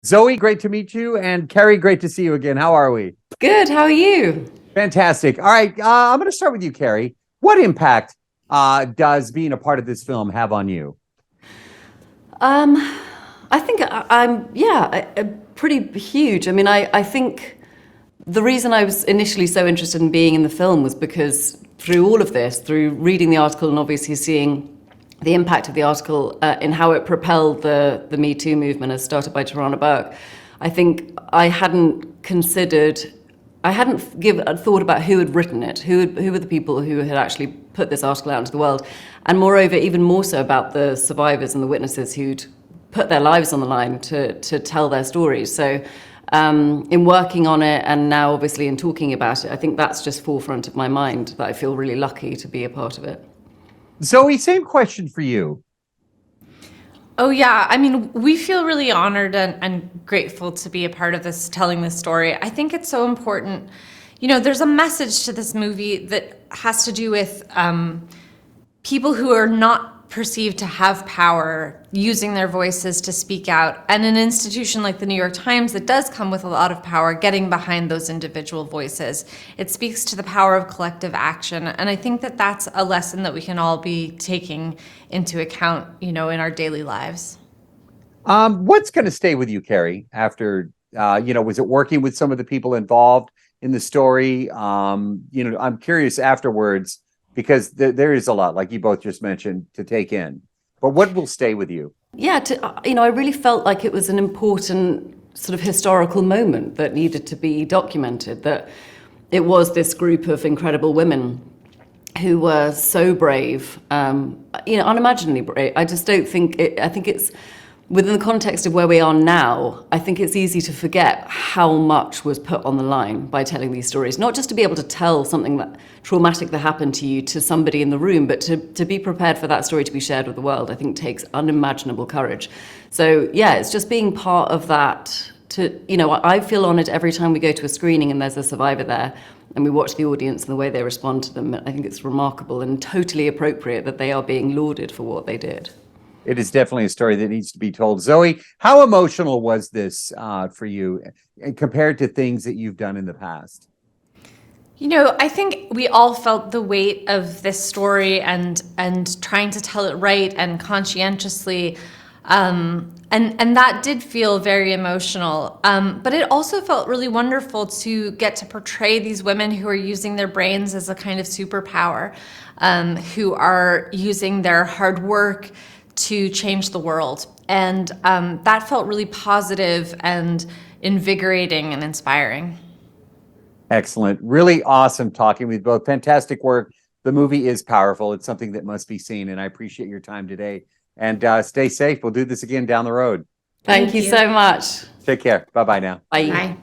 Zoe, great to meet you. And Carey, great to see you again. How are we? Good. How are you? Fantastic. All right. I'm going to start with you, Carey. What impact does being a part of this film have on you? I think pretty huge. I mean, I think the reason I was initially so interested in being in the film was because through all of this, through reading the article and obviously seeing the impact of the article in how it propelled the Me Too movement as started by Tarana Burke, I think I hadn't thought about who had written it, who were the people who had actually put this article out into the world, and moreover, even more so about the survivors and the witnesses who'd put their lives on the line to tell their stories. So in working on it and now obviously in talking about it, I think that's just forefront of my mind, that I feel really lucky to be a part of it. Zoe, same question for you. Oh, yeah. I mean, we feel really honored and grateful to be a part of this, telling this story. I think it's so important. You know, there's a message to this movie that has to do with people who are not perceived to have power using their voices to speak out. And an institution like the New York Times that does come with a lot of power getting behind those individual voices. It speaks to the power of collective action. And I think that that's a lesson that we can all be taking into account, you know, in our daily lives. What's going to stay with you, Carey, after, was it working with some of the people involved in the story? I'm curious afterwards, because there is a lot, like you both just mentioned, to take in. But what will stay with you? Yeah, I really felt like it was an important sort of historical moment that needed to be documented, that it was this group of incredible women who were so brave, unimaginably brave. I just don't think I think it's within the context of where we are now, I think it's easy to forget how much was put on the line by telling these stories. Not just to be able to tell something that traumatic that happened to you to somebody in the room, but to be prepared for that story to be shared with the world, I think takes unimaginable courage. So yeah, it's just being part of that. I feel honored every time we go to a screening and there's a survivor there and we watch the audience and the way they respond to them. I think it's remarkable and totally appropriate that they are being lauded for what they did. It is definitely a story that needs to be told. Zoe, how emotional was this for you compared to things that you've done in the past? You know, I think we all felt the weight of this story and trying to tell it right and conscientiously. And that did feel very emotional. But it also felt really wonderful to get to portray these women who are using their brains as a kind of superpower, who are using their hard work to change the world. And that felt really positive and invigorating and inspiring. Excellent. Really awesome talking with both. Fantastic work. The movie is powerful. It's something that must be seen. And I appreciate your time today. And stay safe. We'll do this again down the road. Thank you so much. Take care. Bye-bye now. Bye. Bye.